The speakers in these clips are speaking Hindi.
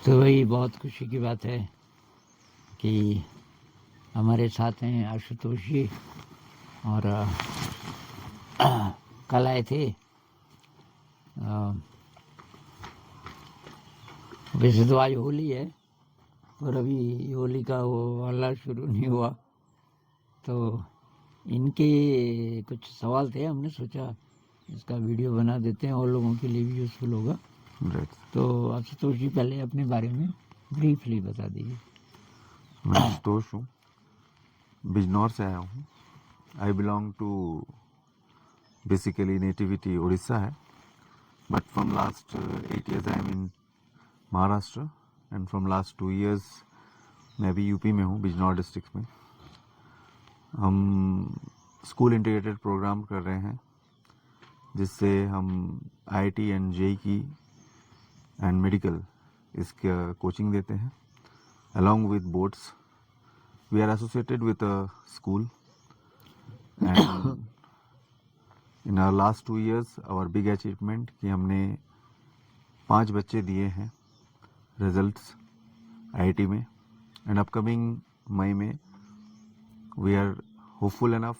तो वही बहुत खुशी की बात है कि हमारे साथ हैं आशुतोष जी, और कल आए थे। वैसे तो आज होली है, पर अभी होली का वो हल्ला शुरू नहीं हुआ, तो इनके कुछ सवाल थे, हमने सोचा इसका वीडियो बना देते हैं और लोगों के लिए भी यूज़फुल होगा। तो आशुतोष जी पहले अपने बारे में ब्रीफली बता दीजिए। मैं आशुतोष हूँ, बिजनौर से आया हूँ। I belong to basically nativity Orissa है, but from last 8 years I am in Maharashtra, and from last 2 years मैं अभी यूपी में हूँ, बिजनौर डिस्ट्रिक्ट में। हम स्कूल इंटीग्रेटेड प्रोग्राम कर रहे हैं, जिससे हम आईआईटी एंड जेईई की एंड मेडिकल इसका कोचिंग देते हैं along with boards. We are associated with a school, and in our last 2 years our big achievement कि हमने 5 बच्चे दिए हैं रिजल्ट्स आईआईटी में, एंड अपकमिंग मई में we are hopeful enough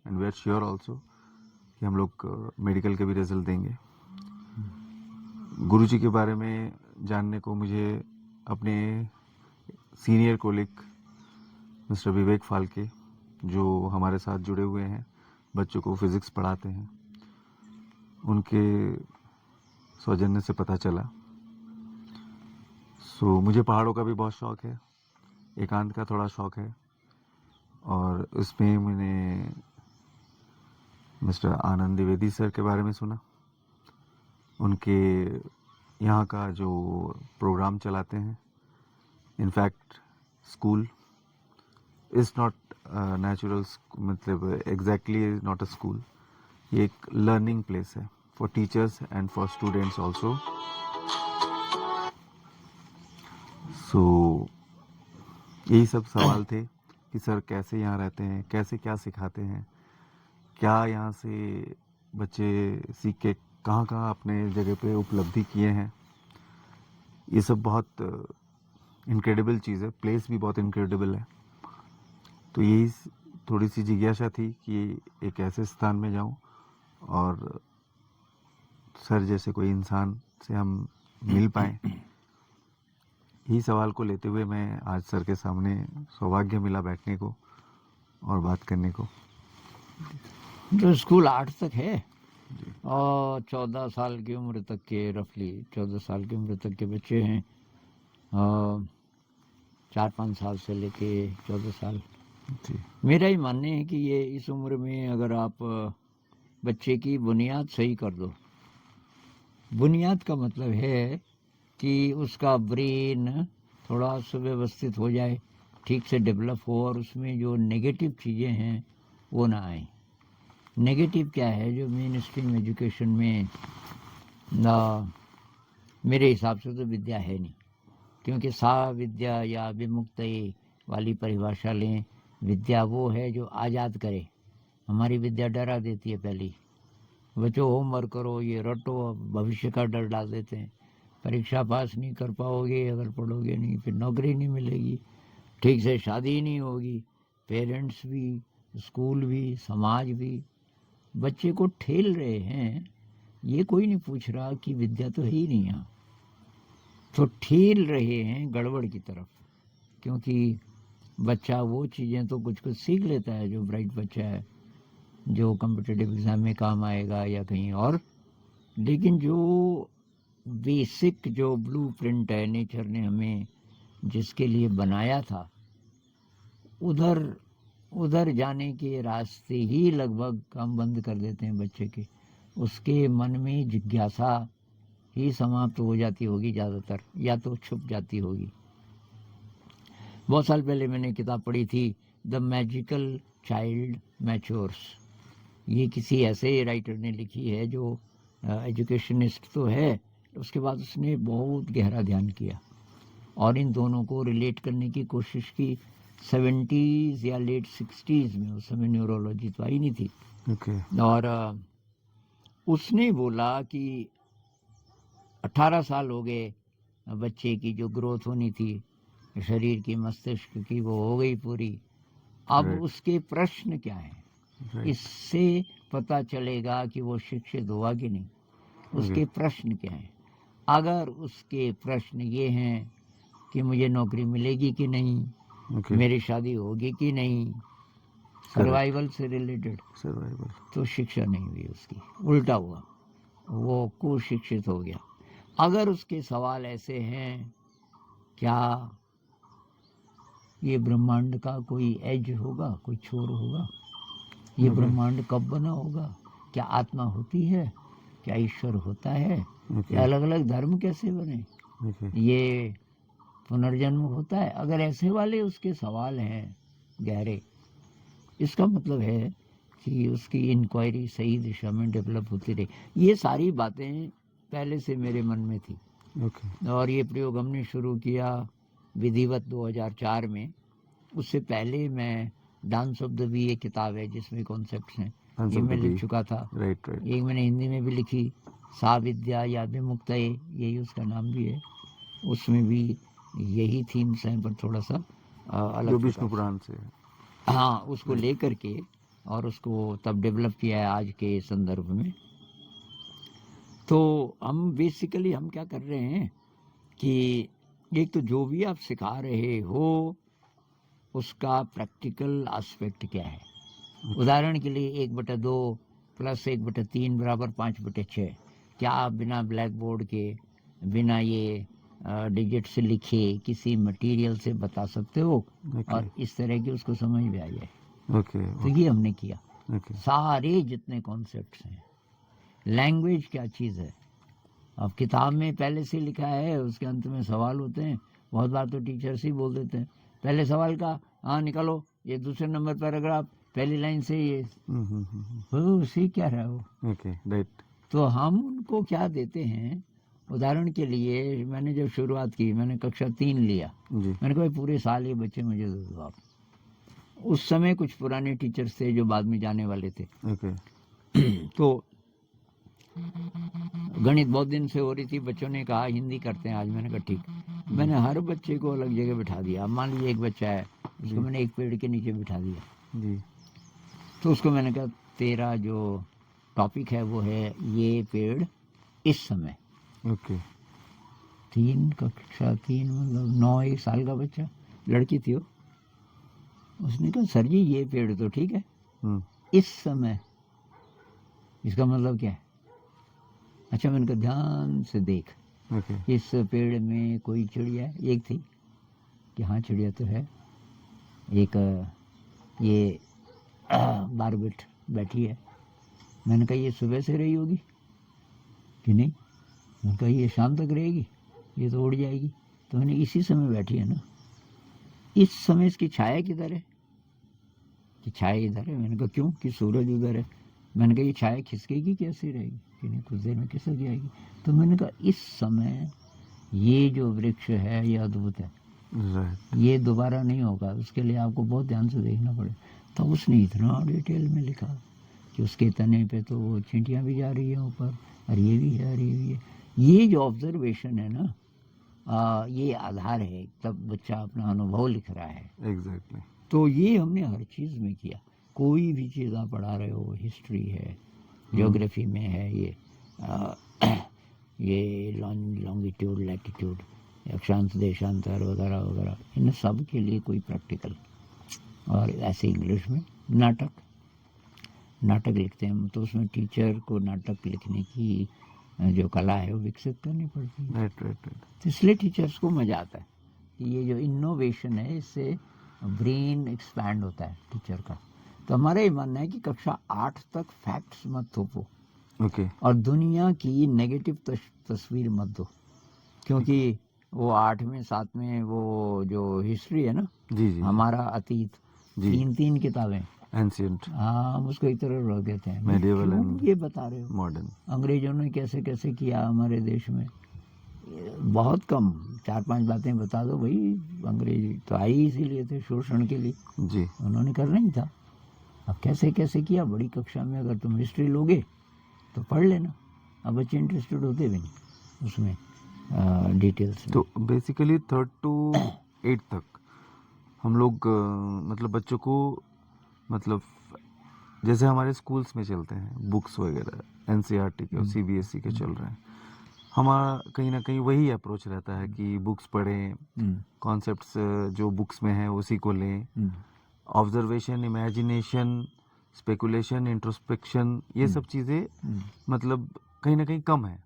and we are sure also कि हम लोग मेडिकल के भी रिजल्ट देंगे। गुरुजी के बारे में जानने को मुझे अपने सीनियर कोलिग मिस्टर विवेक फाल्के, जो हमारे साथ जुड़े हुए हैं, बच्चों को फिज़िक्स पढ़ाते हैं, उनके सौजन्य से पता चला। सो मुझे पहाड़ों का भी बहुत शौक़ है, एकांत का थोड़ा शौक़ है, और उसमें मैंने मिस्टर आनंद द्विवेदी सर के बारे में सुना। उनके यहाँ का जो प्रोग्राम चलाते हैं, in fact school is not natural, मतलब एग्जैक्टली नॉट अ स्कूल, ये एक लर्निंग प्लेस है for teachers and for students also. So यही सब सवाल थे कि सर कैसे यहाँ रहते हैं, कैसे क्या सिखाते हैं, क्या यहाँ से बच्चे सीख के कहाँ कहाँ अपने जगह पे उपलब्धि किए हैं। ये सब बहुत इनक्रेडिबल चीज़ है, प्लेस भी बहुत इनक्रेडिबल है। तो यही थोड़ी सी जिज्ञासा थी कि एक ऐसे स्थान में जाऊं और सर जैसे कोई इंसान से हम मिल पाएँ। यही सवाल को लेते हुए मैं आज सर के सामने सौभाग्य मिला बैठने को और बात करने को। जो स्कूल 8 तक है और 14 साल की उम्र तक के, रफली 14 साल की उम्र तक के बच्चे हैं, और 4-5 साल से लेके 14 साल। जी, मेरा ही मानना है कि ये इस उम्र में अगर आप बच्चे की बुनियाद सही कर दो, बुनियाद का मतलब है कि उसका ब्रेन थोड़ा सुव्यवस्थित हो जाए, ठीक से डेवलप हो, और उसमें जो नेगेटिव चीज़ें हैं वो ना आए। नेगेटिव क्या है, जो मेन स्ट्रीम एजुकेशन में मेरे हिसाब से तो विद्या है नहीं, क्योंकि सा विद्या या विमुक्त वाली परिभाषा लें, विद्या वो है जो आज़ाद करे। हमारी विद्या डरा देती है, पहली बच्चों होमवर्क करो, ये रटो, भविष्य का डर डाल देते हैं। परीक्षा पास नहीं कर पाओगे, अगर पढ़ोगे नहीं फिर नौकरी नहीं मिलेगी, ठीक से शादी नहीं होगी। पेरेंट्स भी, स्कूल भी, समाज भी बच्चे को ठेल रहे हैं। ये कोई नहीं पूछ रहा कि विद्या तो है ही नहीं यहाँ, तो ठेल रहे हैं गड़बड़ की तरफ। क्योंकि बच्चा वो चीज़ें तो कुछ कुछ सीख लेता है, जो ब्राइट बच्चा है, जो कॉम्पिटिटिव एग्ज़ाम में काम आएगा या कहीं और, लेकिन जो बेसिक जो ब्लूप्रिंट है नेचर ने हमें जिसके लिए बनाया था, उधर जाने के रास्ते ही लगभग हम बंद कर देते हैं बच्चे के। उसके मन में जिज्ञासा ही समाप्त हो जाती होगी ज़्यादातर, या तो छुप जाती होगी। बहुत साल पहले मैंने किताब पढ़ी थी, द मैजिकल चाइल्ड मैच्योर्स। ये किसी ऐसे राइटर ने लिखी है जो एजुकेशनिस्ट तो है, उसके बाद उसने बहुत गहरा ध्यान किया और इन दोनों को रिलेट करने की कोशिश की 70s या लेट 60s में। उस समय न्यूरोलॉजी तो आई नहीं थी। और उसने बोला कि 18 साल हो गए बच्चे की जो ग्रोथ होनी थी शरीर की, मस्तिष्क की, वो हो गई पूरी। अब Right. उसके प्रश्न क्या है, Right. इससे पता चलेगा कि वो शिक्षित हुआ कि नहीं। उसके प्रश्न क्या हैं? अगर उसके प्रश्न ये हैं कि मुझे नौकरी मिलेगी कि नहीं, Okay. मेरी शादी होगी कि नहीं, सर्वाइवल से रिलेटेड, Survival. तो शिक्षा नहीं हुई उसकी, उल्टा हुआ, वो कुशिक्षित हो गया। अगर उसके सवाल ऐसे हैं, क्या ये ब्रह्मांड का कोई एज होगा, कोई छोर होगा, ये Okay. ब्रह्मांड कब बना होगा, क्या आत्मा होती है, क्या ईश्वर होता है, Okay. ये अलग अलग धर्म कैसे बने, Okay. ये पुनर्जन्म होता है, अगर ऐसे वाले उसके सवाल हैं गहरे, इसका मतलब है कि उसकी इंक्वायरी सही दिशा में डेवलप होती रही। ये सारी बातें पहले से मेरे मन में थी Okay. और ये प्रयोग हमने शुरू किया विधिवत 2004 में। उससे पहले मैं डांस ऑफ द वी, एक किताब है जिसमें कॉन्सेप्ट्स हैं, Dance ये of मैं the लिख Bee. चुका था। Right. Right. एक मैंने हिंदी में भी लिखी, सा विद्या या विमुक्तये, यही उसका नाम भी है। उसमें भी यही थीम्स हैं, पर थोड़ा सा अलग जो प्रकार विष्णु से। पुराण से है. हाँ, उसको लेकर के और उसको तब डेवलप किया है आज के संदर्भ में। तो हम बेसिकली हम क्या कर रहे हैं कि एक तो जो भी आप सिखा रहे हो उसका प्रैक्टिकल एस्पेक्ट क्या है। उदाहरण के लिए 1/2 + 1/3 = 5/6। क्या आप बिना ब्लैक बोर्ड के, बिना ये डिजिट से लिखे किसी मटेरियल से बता सकते हो Okay. और इस तरह की उसको समझ में आ जाए? Okay. तो ये हमने किया। Okay. सारे जितने कॉन्सेप्ट्स हैं, लैंग्वेज क्या चीज़ है, अब किताब में पहले से लिखा है, उसके अंत में सवाल होते हैं। बहुत बार तो टीचर्स ही बोल देते हैं पहले सवाल का, हाँ निकालो ये दूसरे नंबर पैराग्राफ, पहली लाइन से ये, वो सीख क्या रहा है वो। Okay. Right. तो हम उनको क्या देते हैं, उदाहरण के लिए मैंने जब शुरुआत की, मैंने कक्षा 3 लिया, जी. मैंने कहा पूरे साल ये बच्चे मुझे दे दो आप। उस समय कुछ पुराने टीचर्स थे जो बाद में जाने वाले थे। Okay. तो गणित बहुत दिन से हो रही थी, बच्चों ने कहा हिंदी करते हैं आज, मैंने कहा ठीक। मैंने हर बच्चे को अलग जगह बिठा दिया। अब मान लीजिए एक बच्चा है, उसको मैंने एक पेड़ के नीचे बिठा दिया जी. तो उसको मैंने कहा तेरा जो टॉपिक है वो है ये पेड़ इस समय। Okay. 3 कक्षा 3 मतलब 9 साल का बच्चा, लड़की थी वो। उसने कहा सर जी ये पेड़ तो ठीक है, इस समय इसका मतलब क्या है? अच्छा, मैंने कहा ध्यान से देख, Okay. इस पेड़ में कोई चिड़िया है? एक थी कि हाँ चिड़िया तो है, एक ये बारबेट बैठी है। मैंने कहा ये सुबह से रही होगी कि नहीं? मैंने कहा ये शाम तक रहेगी, ये तो उड़ जाएगी। तो मैंने इसी समय बैठी है ना, इस समय इसकी छाया किधर है? कि छाया इधर है। मैंने कहा क्यों? कि सूरज उधर है। मैंने कहा ये छाया खिसकेगी कैसे रहेगी? कि नहीं कुछ देर में खिसक जाएगी। तो मैंने कहा इस समय ये जो वृक्ष है ये अद्भुत है, Right. ये दोबारा नहीं होगा, उसके लिए आपको बहुत ध्यान से देखना पड़े। तो उसने इतना डिटेल में लिखा कि उसके तने पे तो वो चींटियाँ भी जा रही हैं ऊपर, और ये भी है, और ये भी है। ये जो ऑब्जर्वेशन है ना, ये आधार है, तब बच्चा अपना अनुभव लिख रहा है। Exactly. तो ये हमने हर चीज़ में किया। कोई भी चीज़ आप पढ़ा रहे हो, हिस्ट्री है, ज्योग्राफी में है, ये लॉन्गिट्यूड, लैटिट्यूड, अक्षांश देशांतर वगैरह वगैरह, इन सब के लिए कोई प्रैक्टिकल। और ऐसे इंग्लिश में नाटक लिखते हैं तो उसमें टीचर को नाटक लिखने की जो कला है वो विकसित करनी पड़ती है। Right. Right. Right. तो इसलिए टीचर्स को मज़ा आता है कि ये जो इनोवेशन है इससे ब्रेन एक्सपैंड होता है टीचर का। तो हमारा ये मानना है कि कक्षा 8 तक फैक्ट्स मत थोपो Okay. और दुनिया की नेगेटिव तस्वीर मत दो, क्योंकि वो 8वें 7वें वो जो हिस्ट्री है ना, जी जी. हमारा अतीत, जी. 3 किताबें, Ancient. हाँ हम उसको एक तरह रख देते हैं। Medieval क्यों and ये बता रहे हो? Modern. अंग्रेजों ने कैसे कैसे किया हमारे देश में, बहुत कम 4-5 बातें बता दो भाई। अंग्रेज तो आए ही इसीलिए थे, शोषण के लिए, जी. उन्होंने करना ही था। अब कैसे कैसे किया, बड़ी कक्षा में अगर तुम हिस्ट्री लोगे तो पढ़ लेना। अब बच्चे इंटरेस्टेड होते भी नहीं उसमें, डिटेल्स में। तो बेसिकली 3rd to 8th तक हम लोग मतलब बच्चों को मतलब जैसे हमारे स्कूल्स में चलते हैं बुक्स वगैरह एनसीईआरटी के और सीबीएसई के चल रहे हैं, हमारा कहीं ना कहीं वही अप्रोच रहता है कि बुक्स पढ़ें, कॉन्सेप्ट्स जो बुक्स में हैं उसी को लें, ऑब्जर्वेशन, इमेजिनेशन, स्पेकुलेशन, इंट्रोस्पेक्शन, ये सब चीज़ें मतलब कहीं ना कहीं कम है।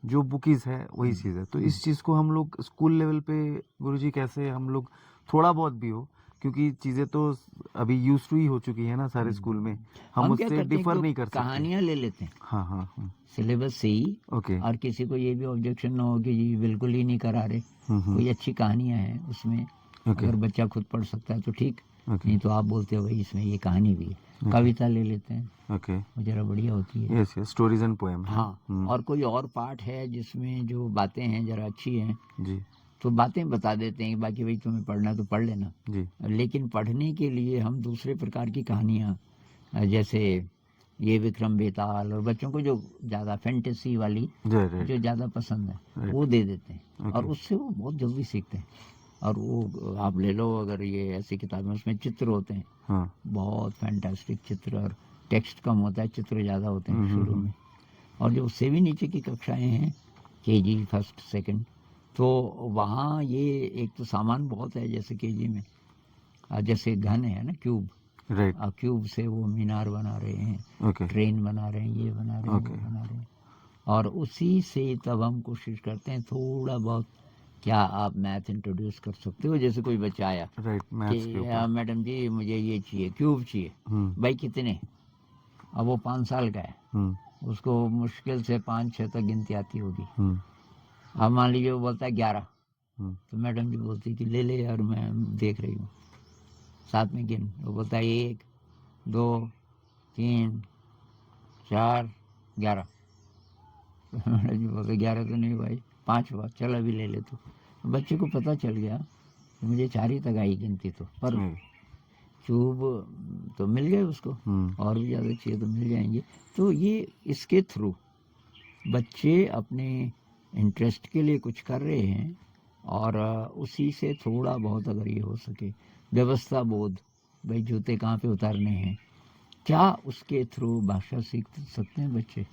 जो बुकीज है वही चीज़ है। तो इस चीज़ को हम लोग स्कूल लेवल पे गुरुजी कैसे हम लोग थोड़ा बहुत भी हो, क्योंकि चीज़ें तो अभी यूज टू ही हो चुकी है ना सारे स्कूल में, हम क्या उससे करते हैं डिफर कि नहीं कर सकते। कहानियां ले लेते हैं हाँ हाँ हाँ सिलेबस से ही, ओके और किसी को ये भी ऑब्जेक्शन ना हो कि जी बिल्कुल ही नहीं करा रहे, कोई अच्छी कहानियां हैं उसमें, ओके अगर बच्चा खुद पढ़ सकता है तो ठीक, ओके नहीं तो आप बोलते हो भाई इसमें ये कहानी भी है, कविता ले लेते हैं, ओके वो जरा बढ़िया होती है। Yes yes stories and poem है। हाँ, और कोई और पार्ट है जिसमें जो बातें हैं जरा अच्छी हैं जी तो बातें बता देते हैं, बाकी भाई तुम्हें पढ़ना तो पढ़ लेना। जी लेकिन पढ़ने के लिए हम दूसरे प्रकार की कहानियाँ, जैसे ये विक्रम बेताल, और बच्चों को जो ज़्यादा फैंटेसी वाली राइट जो ज़्यादा पसंद है Right. वो दे देते हैं, और Okay. उससे वो बहुत जल्दी सीखते हैं। और वो आप ले लो, अगर ये ऐसी किताबें उसमें चित्र होते हैं, हाँ बहुत फैंटास्टिक चित्र, और टेक्स्ट कम होता है, चित्र ज़्यादा होते हैं हम्म, शुरू में। और जो उससे भी नीचे की कक्षाएं हैं, केजी फर्स्ट सेकंड, तो वहाँ ये एक तो सामान बहुत है, जैसे केजी में जैसे घन है ना क्यूब, राइट क्यूब से वो मीनार बना रहे हैं, ओके ट्रेन बना रहे हैं, ये बना रहे हैं, Okay. वो बना रहे हैं। और उसी से तब हम कोशिश करते हैं थोड़ा बहुत, क्या आप मैथ इंट्रोड्यूस कर सकते हो, जैसे कोई बच्चा आया राइट मैथ्स के कि ऊपर मैडम जी मुझे ये चाहिए, क्यूब चाहिए, भाई कितने, अब वो 5 साल का है, उसको मुश्किल से 5-6 तक गिनती आती होगी। अब मान लीजिए वो बोलता है 11, तो मैडम जी बोलती कि ले ले यार, मैं देख रही हूँ, साथ में गिन। वो बोलता है 1 2 3 4 11, मैडम जी बोलते 11 तो नहीं भाई, 5 हुआ, चल अभी ले ले। तो बच्चे को पता चल गया कि मुझे 4 ही तक आई गिनती, तो पर क्यूब तो मिल गए उसको, और भी ज़्यादा चाहिए तो मिल जाएंगे। तो ये इसके थ्रू बच्चे अपने इंटरेस्ट के लिए कुछ कर रहे हैं, और उसी से थोड़ा बहुत अगर ये हो सके, व्यवस्था बोध, भाई जूते कहाँ पे उतारने हैं, क्या उसके थ्रू भाषा सीख सकते हैं बच्चे।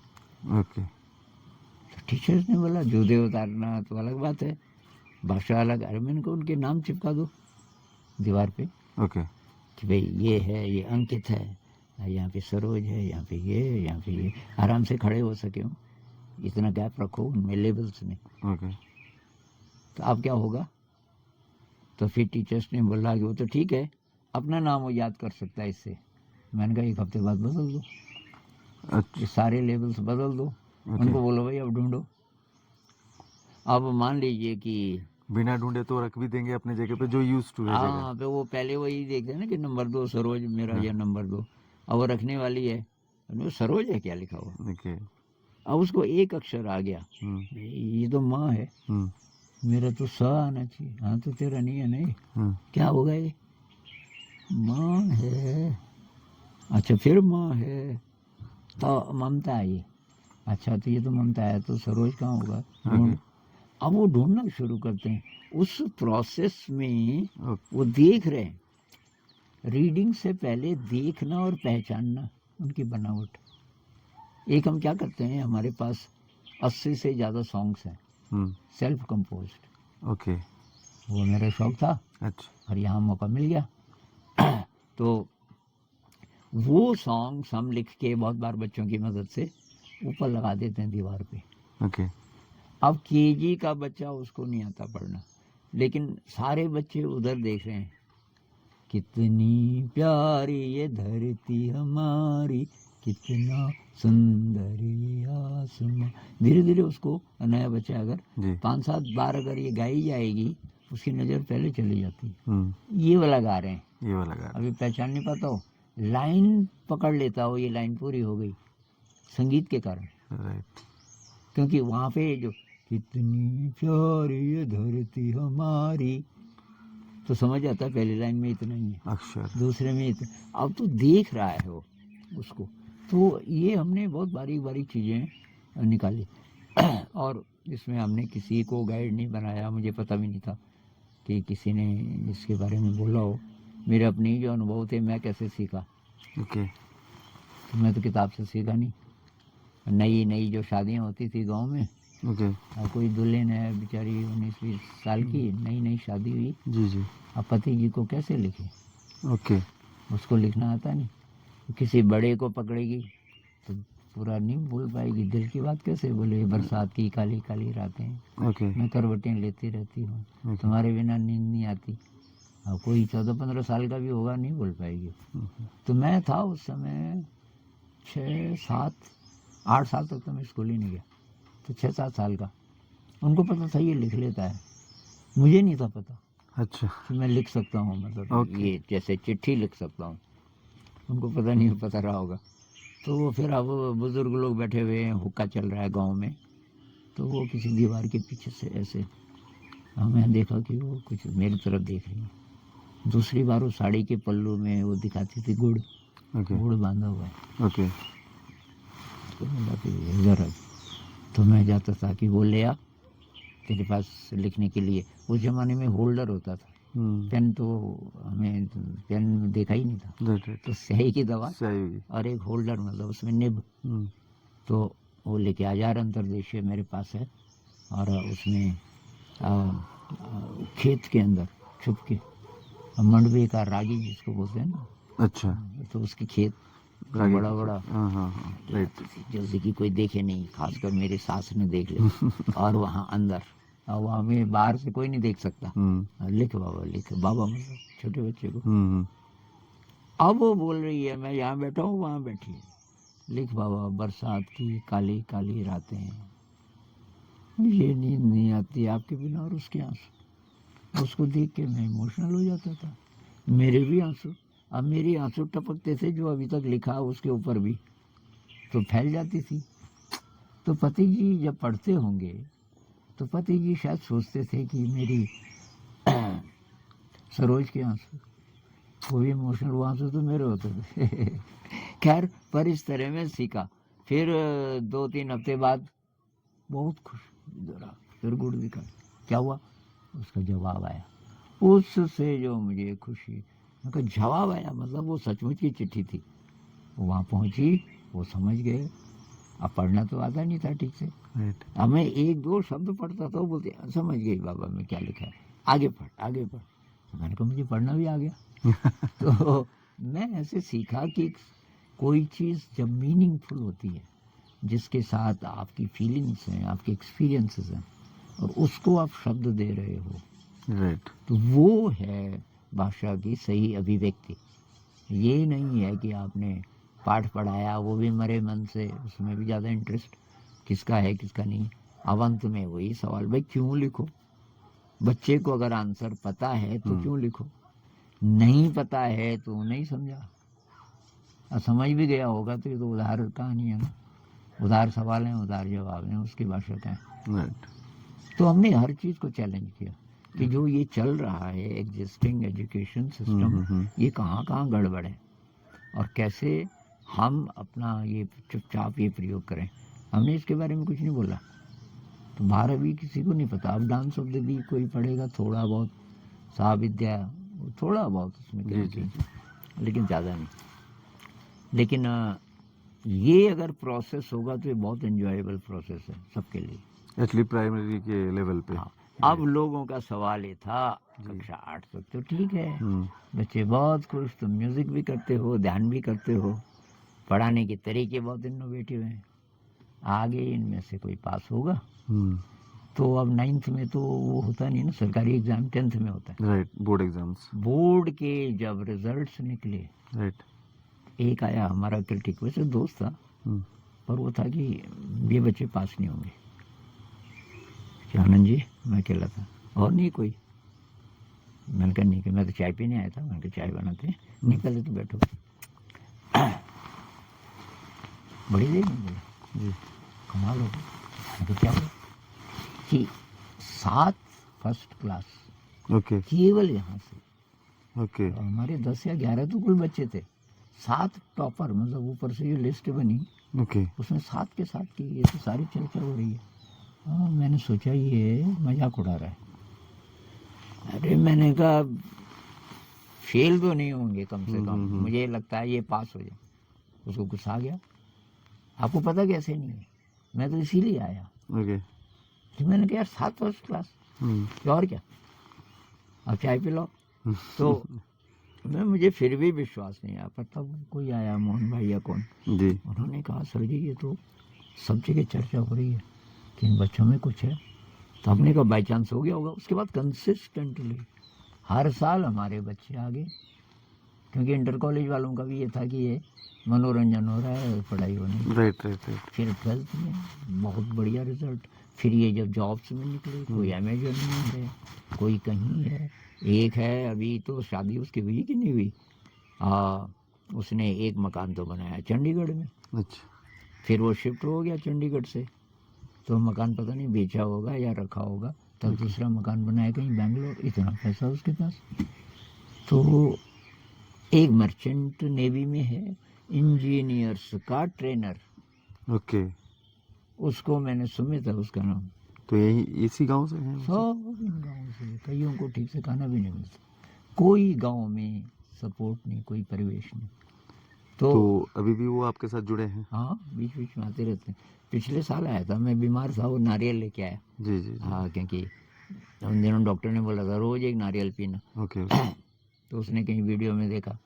ओके तो टीचर्स ने बोला जूते उतारना तो अलग बात है, भाषा अलग। अरे मैंने को उनके नाम चिपका दो दीवार पे ओके कि भाई ये है, ये अंकित है, यहाँ पे सरोज है, यहाँ पे ये, यहाँ पे ये, आराम से खड़े हो सके हो, इतना गैप रखो उनमें लेबल्स में। ओके तो अब क्या होगा, तो फिर टीचर्स ने बोला कि वो तो ठीक है, अपना नाम वो याद कर सकता है इससे। मैंने कहा 1 हफ्ते बाद बदल दो, ये अच्छा सारे लेबल्स बदल दो, उनको बोलो भाई अब ढूंढो। अब मान लीजिए कि बिना ढूंढे तो रख भी देंगे अपने जगह पे जो यूज टू है जगह। हाँ, पे वो पहले वही देखते हैं ना कि नंबर 2 सरोज मेरा, या नंबर 2, अब वो रखने वाली है, वो सरोज है क्या लिखा हुआ, ओके अब उसको एक अक्षर आ गया, ये तो माँ है, मेरा तो स आना चाहिए, हाँ तो तेरा नहीं है, नहीं क्या होगा ये, माँ है, अच्छा फिर माँ है, तो ममता है ये, अच्छा तो ये तो ममता है, तो सरोज कहाँ होगा, ढूंढ। अब वो ढूंढना शुरू करते हैं, उस प्रोसेस में वो देख रहे हैं, रीडिंग से पहले देखना और पहचानना उनकी बनावट। एक हम क्या करते हैं, हमारे पास 80 से ज़्यादा सॉन्ग्स हैं सेल्फ कंपोज्ड, ओके वो मेरा शौक था, अच्छा और यहाँ मौका मिल गया तो वो सॉन्ग्स हम लिख के बहुत बार बच्चों की मदद से ऊपर लगा देते हैं दीवार पे। ओके अब केजी का बच्चा उसको नहीं आता पढ़ना, लेकिन सारे बच्चे उधर देख रहे हैं, कितनी प्यारी ये धरती हमारी, कितना सुंदर ये आसमां। धीरे धीरे उसको, नया बच्चा अगर 5-7 बार अगर ये गाई जाएगी, उसकी नज़र पहले चली जाती है, ये वाला गा रहे हैं, ये वाला गा अभी पहचान नहीं पाता हो, लाइन पकड़ लेता हो, ये लाइन पूरी हो गई संगीत के कारण, राइट क्योंकि वहाँ पे जो कितनी प्यारी ये धरती हमारी, तो समझ आता है पहली लाइन में इतना ही है, अक्षर दूसरे में इतना, अब तो देख रहा है वो उसको। तो ये हमने बहुत बारीक बारीक चीज़ें निकाली और इसमें हमने किसी को गाइड नहीं बनाया, मुझे पता भी नहीं था कि किसी ने इसके बारे में बोला हो। मेरे अपने ही जो अनुभव थे, मैं कैसे सीखा, ओके तो मैं तो किताब से सीखा नहीं। नई नई जो शादियाँ होती थी गांव में, ओके अब कोई दुल्हन है बेचारी 19-20 साल की, नई नई शादी हुई, जी जी अब पति जी को कैसे लिखे, ओके उसको लिखना आता नहीं। किसी बड़े को पकड़ेगी तो पूरा नहीं बोल पाएगी, दिल की बात कैसे बोले, बरसात की काली काली रातें ओके मैं करवटें लेती रहती हूँ, ओके तुम्हारे बिना नींद नहीं आती। अब कोई 14-15 साल का भी होगा, नहीं बोल पाएगी। तो मैं था उस समय 6-7-8 साल तक तो मैं स्कूल ही नहीं गया, तो 6-7 साल का। उनको पता था ये लिख लेता है, मुझे नहीं था पता अच्छा कि मैं लिख सकता हूँ, मतलब ओके। ये जैसे चिट्ठी लिख सकता हूँ। उनको पता नहीं पता रहा होगा। तो वो फिर अब बुजुर्ग लोग बैठे हुए हैं, हुक्का चल रहा है गांव में, तो वो किसी दीवार के पीछे से ऐसे, मैं देखा कि वो कुछ मेरी तरफ देख रही है। दूसरी बार वो साड़ी के पल्लू में वो दिखाती थी गुड़, ओके गुड़ बांधा हुआ है। ओके तो मैं जाती इधर आ, तो मैं जाता था कि वो ले आ तेरे पास लिखने के लिए। उस जमाने में होल्डर होता था, पेन तो हमें पेन देखा ही नहीं था, राइट राइट तो स्याही की दवा सही होगी और एक होल्डर, मतलब उसमें निब। तो वो लेके आज़ाद अंतरदेशीय मेरे पास है, और उसमें खेत के अंदर छुप के मंडवे का रागी जिसको बोलते हैं ना, अच्छा तो उसके खेत रागी बड़ा की बड़ा चीज़। हाँ हाँ हाँ राइट जल्दी कि कोई देखे नहीं, खासकर मेरी सास ने देख ले। और वहाँ अंदर, और वहाँ में बाहर से कोई नहीं देख सकता। लिख बाबा लिख, बाबा मतलब छोटे बच्चे को। अब वो बोल रही है मैं यहाँ बैठा हूँ, वहाँ बैठी है, लिख बाबा बरसात की काली काली रातें हैं, मुझे नींद नहीं आती आपके बिना, और उसके आंसू। उसको देख के मैं इमोशनल हो जाता था, मेरे भी आंसू। अब मेरी आंसू टपकते थे, जो अभी तक लिखा उसके ऊपर भी तो फैल जाती थी। तो पति जी जब पढ़ते होंगे तो पति जी शायद सोचते थे कि मेरी सरोज के आंसू, वो भी इमोशनल, वो आंसू तो मेरे होते थे। खैर, पर इस तरह में सीखा। फिर 2-3 हफ्ते बाद बहुत खुश, जरा फिर गुड़ दिखा, क्या हुआ, उसका जवाब आया। उससे जो मुझे खुशी, उनका जवाब आया, मतलब वो सचमुच की चिट्ठी थी। वो वहाँ पहुँची, वो समझ गए। अब पढ़ना तो आता नहीं था ठीक से, राइट अब मैं 1-2 शब्द पढ़ता था, वो बोलते समझ गई बाबा मैं क्या लिखा है, आगे पढ़ आगे पढ़। तो मैंने कहा मुझे पढ़ना भी आ गया। तो मैं ऐसे सीखा कि कोई चीज़ जब मीनिंगफुल होती है, जिसके साथ आपकी फीलिंग्स हैं, आपके एक्सपीरियंसेस हैं, और उसको आप शब्द दे रहे हो, राइट तो वो है भाषा की सही अभिव्यक्ति। ये नहीं है कि आपने पाठ पढ़ाया, वो भी मरे मन से, उसमें भी ज़्यादा इंटरेस्ट किसका है किसका नहीं। अब अंत में वही सवाल, भाई क्यों लिखो। बच्चे को अगर आंसर पता है तो क्यों लिखो, नहीं पता है तो नहीं समझा, और समझ भी गया होगा तो ये तो उधार कहानी है ना, उधार सवाल हैं उधार जवाब हैं, उसकी भाषा का है। राइट तो हमने हर चीज़ को चैलेंज किया कि जो ये चल रहा है एग्जिस्टिंग एजुकेशन सिस्टम, ये कहाँ कहाँ गड़बड़ है, और कैसे हम अपना ये चुपचाप ये प्रयोग करें। हमने इसके बारे में कुछ नहीं बोला। तो बाहर अभी किसी को नहीं पता। अब डांस ऑफ द वीक कोई पढ़ेगा थोड़ा बहुत, साविद्या थोड़ा बहुत उसमें जी कहीं जी कहीं, लेकिन ज़्यादा नहीं। लेकिन ये अगर प्रोसेस होगा तो ये बहुत एंजॉयबल प्रोसेस है सबके लिए। एक्चुअली प्राइमरी के लेवल पे हाँ, अब लोगों का सवाल ये था, कक्षा 8 तक तो ठीक है, बच्चे बहुत खुश, तुम म्यूजिक भी करते हो, ध्यान भी करते हो, पढ़ाने के तरीके बहुत इनोवेटिव हैं, आगे इनमें से कोई पास होगा। तो अब 9th में तो वो होता नहीं ना, सरकारी एग्जाम 10th में होता है। राइट बोर्ड एग्जाम्स बोर्ड के जब रिजल्ट्स निकले, राइट एक आया हमारा क्रिटिक, वैसे दोस्त था, पर वो था कि ये बच्चे पास नहीं होंगे। आनंद जी, मैं अकेला था और नहीं कोई। मैंने कहा नहीं, कि मैं तो चाय पीने आया था। मैंने कहा चाय बनाते हैं, नहीं पहले तो बैठो। बड़ी देर में बोला जी, कमाल हो गया। मैं कहा क्या हुआ कि 7 फर्स्ट क्लास ओके केवल यहाँ से, ओके हमारे 10 या 11 तो कुल बच्चे थे, 7 टॉपर, मतलब ऊपर से जो लिस्ट बनी ओके उसमें 7 के 7 की, ये तो सारी चर्चा हो रही है। मैंने सोचा ये मजाक उड़ा रहा है। अरे मैंने कहा फेल तो नहीं होंगे कम से कम, मुझे लगता है ये पास हो जाए। उसको गुस्सा आ गया, आपको पता कैसे नहीं है, मैं तो इसीलिए आया। ओके। तो मैंने कहा यार 7 फर्स्ट क्लास, और क्या, अब चाय पिलाओ। तो मुझे फिर भी विश्वास नहीं आया, पर तब कोई आया, मोहन भाई या कौन, जी। उन्होंने कहा सर जी ये तो सब जगह चर्चा हो रही है कि इन बच्चों में कुछ है। तो हमने कहा बाई चांस हो गया होगा। उसके बाद कंसिस्टेंटली हर साल हमारे बच्चे आ गए, क्योंकि इंटर कॉलेज वालों का भी ये था कि ये मनोरंजन हो रहा है, पढ़ाई हो नहीं। राइट। फिर 12th में बहुत बढ़िया रिजल्ट। फिर ये जब जॉब्स में निकले, कोई अमेजन में है, कोई कहीं है। एक है अभी तो शादी उसकी हुई कि नहीं हुई, उसने एक मकान तो बनाया चंडीगढ़ में। अच्छा। फिर वो शिफ्ट हो गया चंडीगढ़ से, तो मकान पता नहीं बेचा होगा या रखा होगा, तब दूसरा मकान बनाया कहीं बेंगलोर। इतना पैसा उसके पास। तो एक मर्चेंट नेवी में है, इंजीनियर्स का ट्रेनर। ओके। उसको मैंने, सुमित है उसका नाम। तो यही इसी गांव से हैं? सब इन गाँव से, कईयों को ठीक से खाना भी नहीं मिलता, कोई गांव में सपोर्ट नहीं, कोई परिवेश नहीं। तो अभी भी वो आपके साथ जुड़े हैं? हाँ, बीच बीच में आते रहते हैं। पिछले साल आया था, मैं बीमार था, वो नारियल लेके आया। जी जी। हाँ, क्योंकि उन दिनों डॉक्टर ने बोला था रोज एक नारियल पीना। ओके। तो उसने कहीं वीडियो में देखा।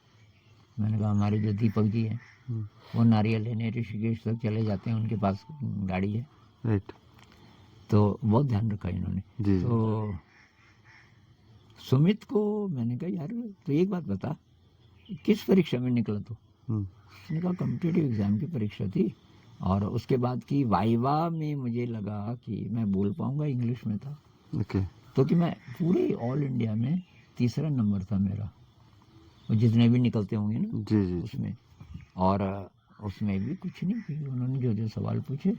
मैंने कहा हमारे जो दीपक जी हैं वो नारियल लेने ऋषिकेश तक चले जाते हैं, उनके पास गाड़ी है। राइट। तो बहुत ध्यान रखा इन्होंने। जी। तो सुमित को मैंने कहा यार तो एक बात बता, किस परीक्षा में निकला तू? उसने कहा कॉम्पिटिटिव एग्जाम की परीक्षा थी, और उसके बाद की वाइवा में मुझे लगा कि मैं बोल पाऊंगा, इंग्लिश में था। ओके। तो कि मैं पूरे ऑल इंडिया में तीसरा नंबर था मेरा, वो जितने भी निकलते होंगे ना जी जी उसमें। और उसमें भी कुछ नहीं कि उन्होंने जो जो सवाल पूछे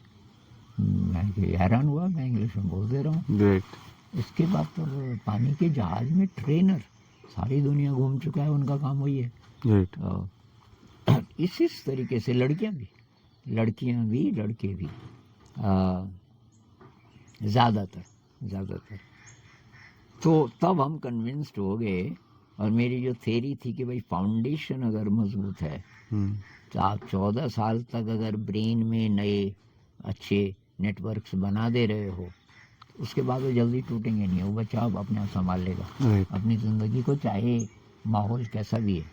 मैं हैरान हुआ, मैं इंग्लिश में बोल दे रहा हूँ। ग्रेट। इसके बाद तो पानी के जहाज में ट्रेनर, सारी दुनिया घूम चुका है, उनका काम वही है। ग्रेट। इसी तरीके से लड़कियां भी लड़के भी, ज़्यादातर। तो तब हम कन्विंस्ड हो गए, और मेरी जो थ्योरी थी कि भाई फाउंडेशन अगर मजबूत है तो आप 14 साल तक अगर ब्रेन में नए अच्छे नेटवर्क्स बना दे रहे हो, उसके बाद वो जल्दी टूटेंगे नहीं, वो बच्चा अब अपने आप संभाल लेगा अपनी ज़िंदगी को, चाहे माहौल कैसा भी है।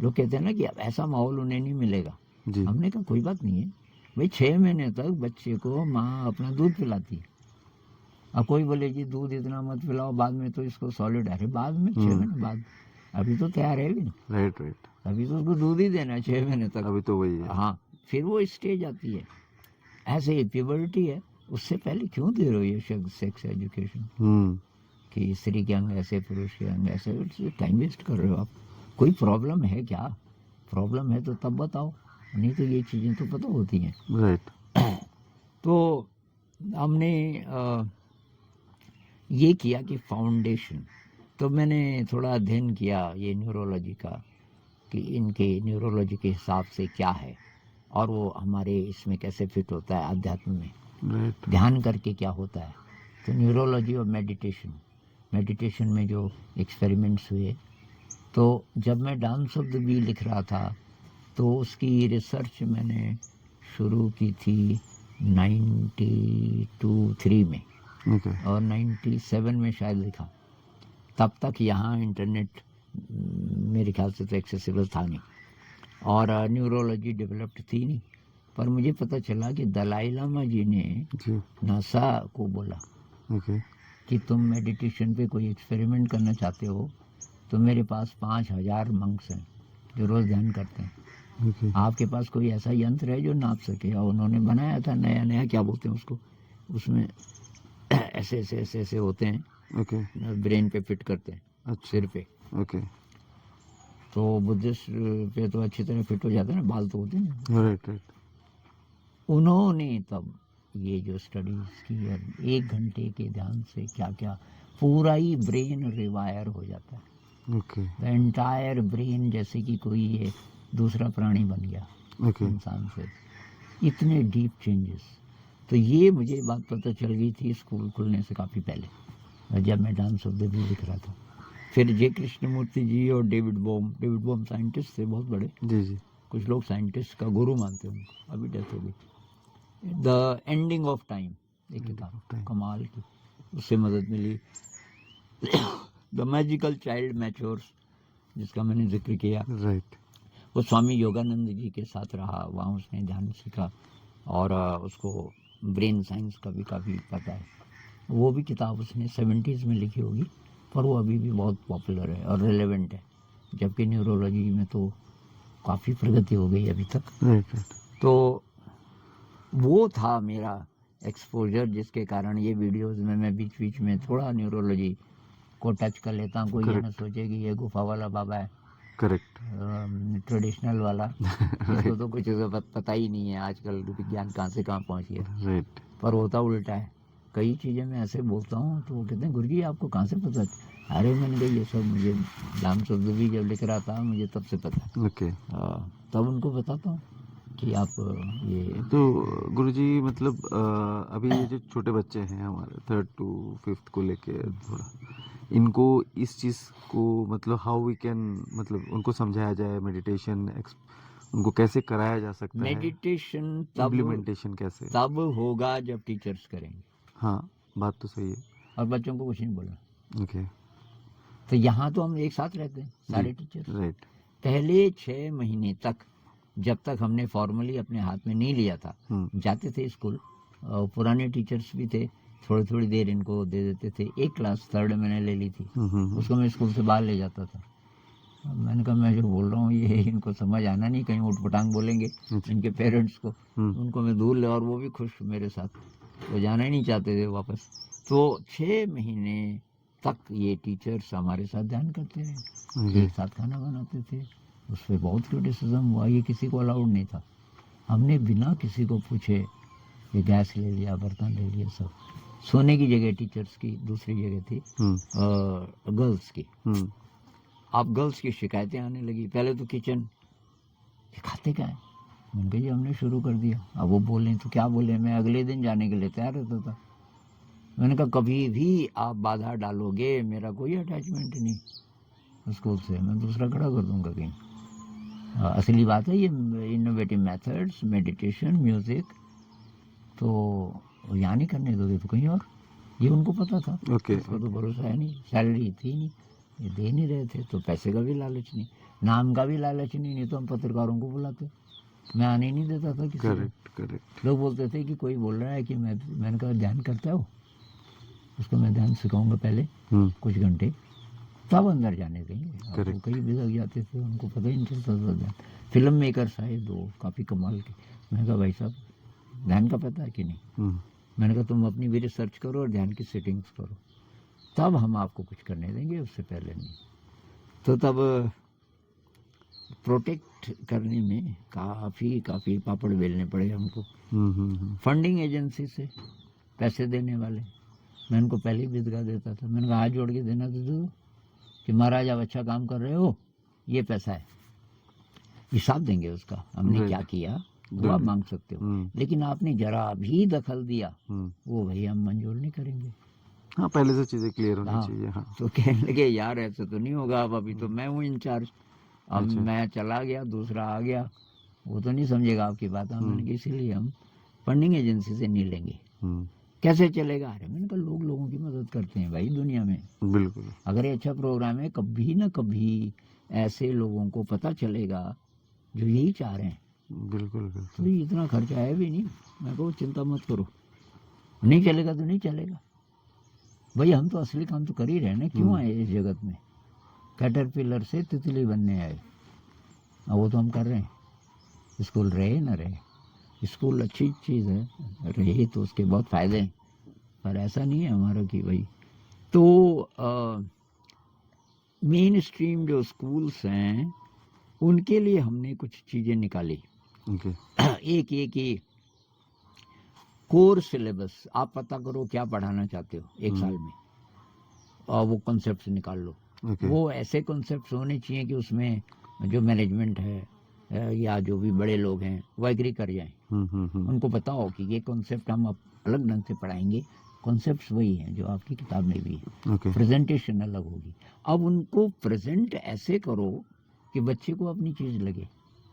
लोग कहते हैं ना कि अब ऐसा माहौल उन्हें नहीं मिलेगा। हमने कहा कोई बात नहीं है भाई, 6 महीने तक बच्चे को माँ अपना दूध पिलाती है। अब कोई बोले जी दूध इतना मत पिलाओ, बाद में तो इसको सॉलिड, अरे बाद में 6 महीने बाद, अभी तो तैयार है भी नहीं। राइट। अभी तो उसको दूध ही देना है 6 महीने तक। अभी तो वही है। हाँ, फिर वो स्टेज आती है, ऐसे ही प्यूबर्टी है, उससे पहले क्यों दे रहे हो ये सेक्स एजुकेशन कि स्त्री के अंग ऐसे, पुरुष के अंग ऐसे, टाइम वेस्ट कर रहे हो आप। कोई प्रॉब्लम है क्या? प्रॉब्लम है तो तब बताओ, नहीं तो ये चीज़ें तो पता होती हैं। राइट। तो हमने ये किया कि फाउंडेशन, तो मैंने थोड़ा अध्ययन किया ये न्यूरोलॉजी का, कि इनके न्यूरोलॉजी के हिसाब से क्या है, और वो हमारे इसमें कैसे फिट होता है आध्यात्म में, राइट। ध्यान करके क्या होता है। तो न्यूरोलॉजी और मेडिटेशन में जो एक्सपेरिमेंट्स हुए, तो जब मैं डांस शब्द भी लिख रहा था तो उसकी रिसर्च मैंने शुरू की थी 92-3 में, और 97 में शायद लिखा। तब तक यहाँ इंटरनेट मेरे ख्याल से तो एक्सेसिबल था नहीं, और न्यूरोलॉजी डेवलप्ड थी नहीं। पर मुझे पता चला कि दलाई लामा जी ने नासा को बोला कि तुम मेडिटेशन पे कोई एक्सपेरिमेंट करना चाहते हो तो मेरे पास 5000 मंक्स हैं जो रोज़ ध्यान करते हैं। आपके पास कोई ऐसा यंत्र है जो नाप सके? और उन्होंने बनाया था नया, क्या बोलते हैं उसको, उसमें ऐसे होते हैं, ब्रेन पे फिट करते हैं, सिर पे। तो बुद्धिस्ट पे तो अच्छी तरह फिट हो जाते हैं ना, बाल तो होते हैं। राइट। उन्होंने तब ये जो स्टडीज की है, 1 घंटे के ध्यान से क्या क्या, पूरा ही ब्रेन रिवायर हो जाता है। द एंटायर ब्रेन, जैसे कि कोई ये दूसरा प्राणी बन गया इंसान से। इतने डीप चेंजेस। तो ये मुझे बात पता चल गई थी स्कूल खुलने से काफ़ी पहले, जब मैं डांस ऑफ द वीक लिख रहा था। फिर जे कृष्णमूर्ति जी और डेविड बॉम साइंटिस्ट थे बहुत बड़े, जी जी। कुछ लोग साइंटिस्ट का गुरु मानते हैं उनको, अभी डेथ हो गई। द एंडिंग ऑफ टाइम, एक किताब कमाल की, उससे मदद मिली। द मैजिकल चाइल्ड मैच्योर्स, जिसका मैंने जिक्र किया, राइट। वो स्वामी योगानंद जी के साथ रहा, वहाँ उसने ध्यान सीखा और उसको ब्रेन साइंस का भी काफ़ी पता है। वो भी किताब उसने 70s में लिखी होगी, पर वो अभी भी बहुत पॉपुलर है और रिलेवेंट है, जबकि न्यूरोलॉजी में तो काफ़ी प्रगति हो गई अभी तक। राइट। तो वो था मेरा एक्सपोजर, जिसके कारण ये वीडियोस में मैं बीच बीच में थोड़ा न्यूरोलॉजी को टच कर लेता हूँ। कोई ये ना सोचे कि ये गुफा वाला बाबा है, करेक्ट। ट्रेडिशनल वाला, इसको तो कुछ पता ही नहीं है आजकल विज्ञान कहाँ से कहाँ पहुँच गया। राइट। पर होता उल्टा है। कई चीज़ें मैं ऐसे बोलता हूँ तो वो कहते हैं गुरुजी आपको कहाँ से पता? अरे मैंने कहा ये सब मुझे डांस ऑफ द वीक जब लिख रहा था मुझे तब से पता। ओके। तब उनको बताता हूँ कि आप ये तो गुरुजी मतलब अभी ये जो छोटे बच्चे हैं हमारे 3rd to 5th को लेके थोड़ा, इनको इस चीज़ को मतलब हाउ वी कैन मतलब उनको समझाया जाए, मेडिटेशन उनको कैसे कराया जा सकता है, मेडिटेशन इम्प्लीमेंटेशन कैसे? तब होगा जब टीचर्स करेंगे। हाँ, बात तो सही है। और बच्चों को कुछ नहीं बोलना। ओके। तो यहाँ तो हम एक साथ रहते हैं सारे टीचर्स। राइट। पहले 6 महीने तक, जब तक हमने फॉर्मली अपने हाथ में नहीं लिया था, जाते थे स्कूल, पुराने टीचर्स भी थे, थोड़ी थोड़ी देर इनको दे देते थे। एक क्लास 3rd मैंने ले ली थी, उसको मैं स्कूल से बाहर ले जाता था। मैंने कहा मैं जो बोल रहा हूँ ये इनको समझ आना नहीं, कहीं उठपटांग बोलेंगे इनके पेरेंट्स को, उनको मैं दूर ले, और वो भी खुश मेरे साथ, वो जाना ही नहीं चाहते थे वापस। तो 6 महीने तक ये टीचर्स हमारे साथ ध्यान करते रहे, एक साथ खाना बनाते थे। उस पर बहुत क्रिटिसिज्म हुआ, ये किसी को अलाउड नहीं था। हमने बिना किसी को पूछे ये गैस ले लिया, बर्तन ले लिया, सब। सोने की जगह टीचर्स की दूसरी जगह थी, गर्ल्स की। अब गर्ल्स की शिकायतें आने लगी। पहले तो किचन, ये खाते क्या है? मैंने कहा जी हमने शुरू कर दिया। अब वो बोले तो क्या बोले, मैं अगले दिन जाने के लिए तैयार रहता था। मैंने कहा कभी भी आप बाधा डालोगे, मेरा कोई अटैचमेंट नहीं स्कूल से, मैं दूसरा खड़ा कर दूंगा कहीं। असली बात है ये इनोवेटिव मेथड्स, मेडिटेशन, म्यूजिक, तो यहाँ नहीं करने दोगे तो कहीं और। ये उनको पता था। उसको तो भरोसा है नहीं, सैलरी थी नहीं, ये दे नहीं रहे थे, तो पैसे का भी लालच नहीं, नाम का भी लालच नहीं तो हम पत्रकारों को बुलाते, मैं आने ही नहीं देता था किसी को। लोग बोलते थे कि कोई बोल रहा है कि मैंने कहा ध्यान करता हो, उसको मैं ध्यान सिखाऊंगा पहले कुछ घंटे, तब अंदर जाने देंगे। वो कई बिगड़ जाते थे, उनको पता ही नहीं चलता था ध्यान। फिल्म मेकर्स आए 2 काफ़ी कमाल के, मैंने कहा भाई साहब ध्यान का पता है कि नहीं? मैंने कहा तुम अपनी भी रिसर्च करो और ध्यान की सेटिंग्स करो, तब हम आपको कुछ करने देंगे, उससे पहले नहीं। तो तब प्रोटेक्ट करने में काफ़ी पापड़ बेलने पड़े हमको। फंडिंग एजेंसी से पैसे देने वाले, मैं उनको पहले ही बिदगा देता था। मैंने कहा हाथ जोड़ के देना तो दो कि महाराज आप अच्छा काम कर रहे हो, ये पैसा है, हिसाब देंगे उसका, हमने क्या किया वो आप मांग सकते हो, लेकिन आपने जरा भी दखल दिया वो भाई हम मंजूर नहीं करेंगे। हाँ, पहले से चीजें क्लियर होनी चाहिए। हाँ। तो कहने लगे यार ऐसे तो नहीं होगा, अब अभी तो मैं हूँ इंचार्ज, अब मैं चला गया दूसरा आ गया, वो तो नहीं समझेगा आपकी बात। मैंने कहा इसीलिए हम फंडिंग एजेंसी से नहीं लेंगे। कैसे चलेगा? अरे मैंने कहा लोग लोगों की मदद करते हैं भाई दुनिया में, बिल्कुल। अगर ये अच्छा प्रोग्राम है, कभी ना कभी ऐसे लोगों को पता चलेगा जो यही चाह रहे हैं। बिल्कुल तो इतना खर्चा है भी नहीं। मैं कहूँ चिंता मत करो, नहीं चलेगा तो नहीं चलेगा भाई, हम तो असली काम तो कर ही रहे ना, क्यों आए इस जगत में? कैटरपिलर से तितली बनने आए, अब वो तो हम कर रहे हैं। स्कूल रहे ना रहे, स्कूल अच्छी चीज़ है, रहे तो उसके बहुत फ़ायदे हैं, पर ऐसा नहीं है हमारा कि भाई। तो मेन स्ट्रीम जो स्कूल्स हैं उनके लिए हमने कुछ चीज़ें निकाली। एक कोर सिलेबस, आप पता करो क्या पढ़ाना चाहते हो एक साल में, और वो कॉन्सेप्ट्स निकाल लो। वो ऐसे कॉन्सेप्ट्स होने चाहिए कि उसमें जो मैनेजमेंट है, या जो भी बड़े लोग हैं वो एग्री कर जाएं, उनको पता हो कि ये कॉन्सेप्ट हम अब अलग ढंग से पढ़ाएंगे, कॉन्सेप्ट्स वही हैं जो आपकी किताब में भी है, ओके प्रेजेंटेशन अलग होगी। अब उनको प्रेजेंट ऐसे करो कि बच्चे को अपनी चीज लगे।